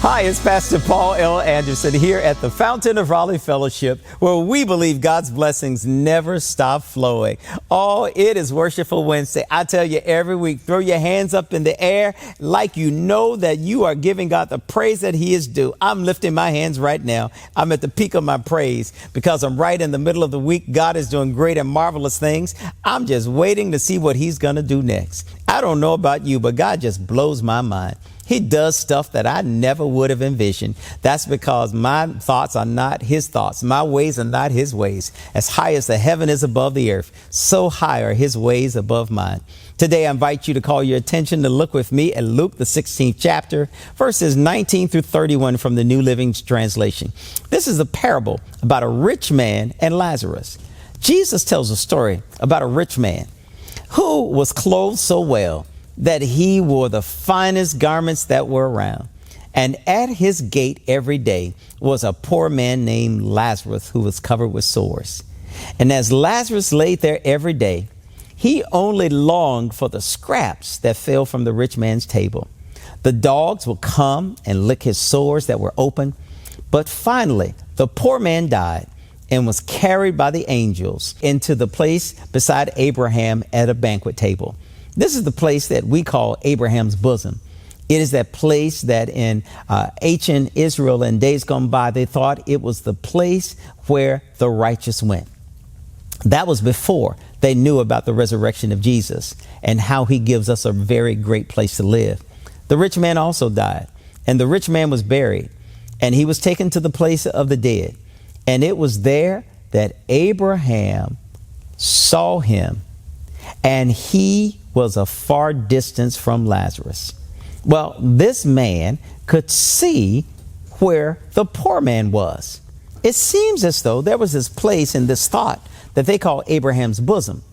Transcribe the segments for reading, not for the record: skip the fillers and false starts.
Hi, it's Pastor Paul L. Anderson here at the Fountain of Raleigh Fellowship, where we believe God's blessings never stop flowing. Oh, it is Worshipful Wednesday. I tell you, every week, throw your hands up in the air like you know that you are giving God the praise that He is due. I'm lifting my hands right now. I'm at the peak of my praise because I'm right in the middle of the week. God is doing great and marvelous things. I'm just waiting to see what He's going to do next. I don't know about you, but God just blows my mind. He does stuff that I never would have envisioned. That's because my thoughts are not His thoughts. My ways are not His ways. As high as the heaven is above the earth, so high are His ways above mine. Today, I invite you to call your attention to look with me at Luke, the 16th chapter, verses 19 through 31 from the New Living Translation. This is a parable about a rich man and Lazarus. Jesus tells a story about a rich man who was clothed so well that he wore the finest garments that were around. And at his gate every day was a poor man named Lazarus who was covered with sores. And as Lazarus lay there every day, he only longed for the scraps that fell from the rich man's table. The dogs would come and lick his sores that were open. But finally, the poor man died and was carried by the angels into the place beside Abraham at a banquet table. This is the place that we call Abraham's bosom. It is that place that in ancient Israel and days gone by, they thought it was the place where the righteous went. That was before they knew about the resurrection of Jesus and how He gives us a very great place to live. The rich man also died, and the rich man was buried, and he was taken to the place of the dead. And it was there that Abraham saw him, and he was a far distance from Lazarus. Well, this man could see where the poor man was. It seems as though there was this place in this thought that they call Abraham's bosom.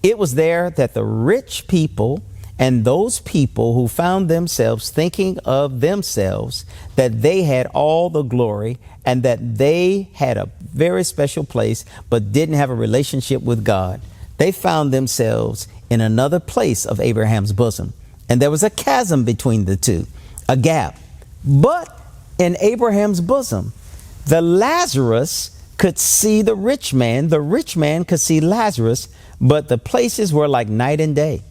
It was there that the rich people and those people who found themselves thinking of themselves that they had all the glory and that they had a very special place but didn't have a relationship with God, they found themselves in another place of Abraham's bosom. And there was a chasm between the two, a gap. But in Abraham's bosom, the Lazarus could see the rich man could see Lazarus, but the places were like night and day.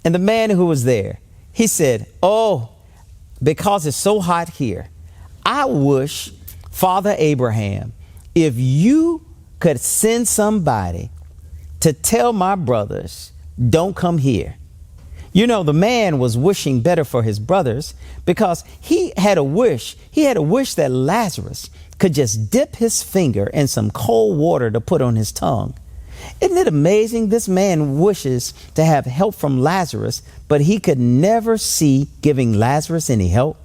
And the man who was there, he said, "Oh, because it's so hot here, I wish, Father Abraham, if you could send somebody to tell my brothers, don't come here." You know, the man was wishing better for his brothers because he had a wish. He had a wish that Lazarus could just dip his finger in some cold water to put on his tongue. Isn't it amazing? This man wishes to have help from Lazarus, but he could never see giving Lazarus any help.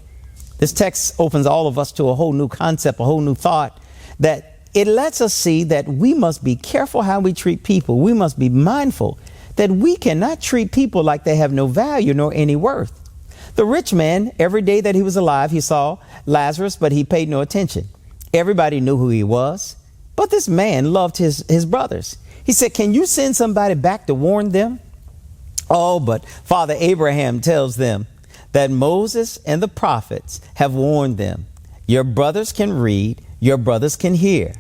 This text opens all of us to a whole new concept, a whole new thought, that it lets us see that we must be careful how we treat people. We must be mindful that we cannot treat people like they have no value nor any worth. The rich man, every day that he was alive, he saw Lazarus, but he paid no attention. Everybody knew who he was, but this man loved his brothers. He said, "Can you send somebody back to warn them?" Oh, but Father Abraham tells them that Moses and the prophets have warned them. Your brothers can read, your brothers can hear.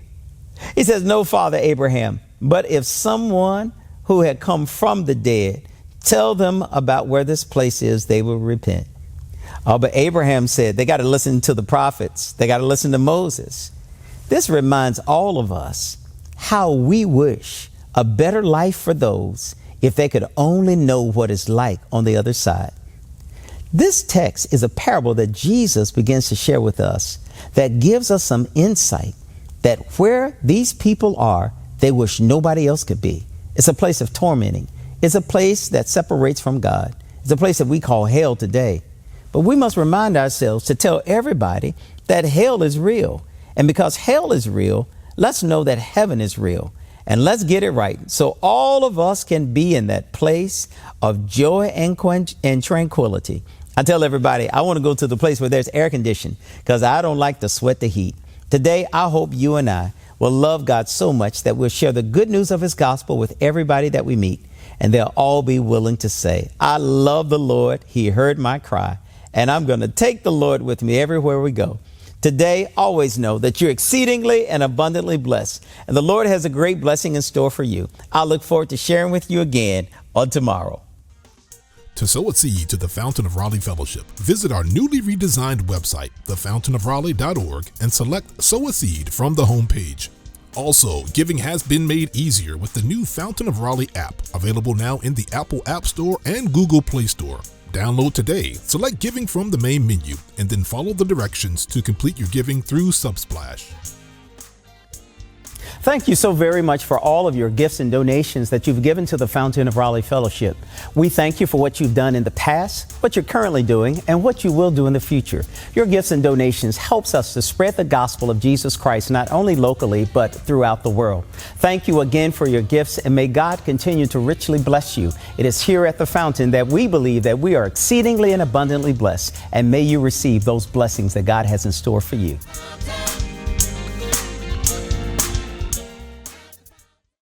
He says, "No, Father Abraham, but if someone who had come from the dead, tell them about where this place is, they will repent." Oh, but Abraham said they got to listen to the prophets. They got to listen to Moses. This reminds all of us how we wish a better life for those if they could only know what it's like on the other side. This text is a parable that Jesus begins to share with us that gives us some insight that where these people are, they wish nobody else could be. It's a place of tormenting. It's a place that separates from God. It's a place that we call hell today. But we must remind ourselves to tell everybody that hell is real. And because hell is real, let's know that heaven is real. And let's get it right so all of us can be in that place of joy and tranquility. I tell everybody, I want to go to the place where there's air conditioning because I don't like to sweat the heat. Today, I hope you and I will love God so much that we'll share the good news of His gospel with everybody that we meet. And they'll all be willing to say, "I love the Lord. He heard my cry and I'm going to take the Lord with me everywhere we go. Today, always know that you're exceedingly and abundantly blessed, and the Lord has a great blessing in store for you. I look forward to sharing with you again on tomorrow. To sow a seed to the Fountain of Raleigh Fellowship, visit our newly redesigned website, thefountainofraleigh.org, and select Sow a Seed from the homepage. Also, giving has been made easier with the new Fountain of Raleigh app, available now in the Apple App Store and Google Play Store. Download today, select Giving from the main menu, and then follow the directions to complete your giving through Subsplash. Thank you so very much for all of your gifts and donations that you've given to the Fountain of Raleigh Fellowship. We thank you for what you've done in the past, what you're currently doing, and what you will do in the future. Your gifts and donations helps us to spread the gospel of Jesus Christ, not only locally, but throughout the world. Thank you again for your gifts, and may God continue to richly bless you. It is here at the Fountain that we believe that we are exceedingly and abundantly blessed, and may you receive those blessings that God has in store for you.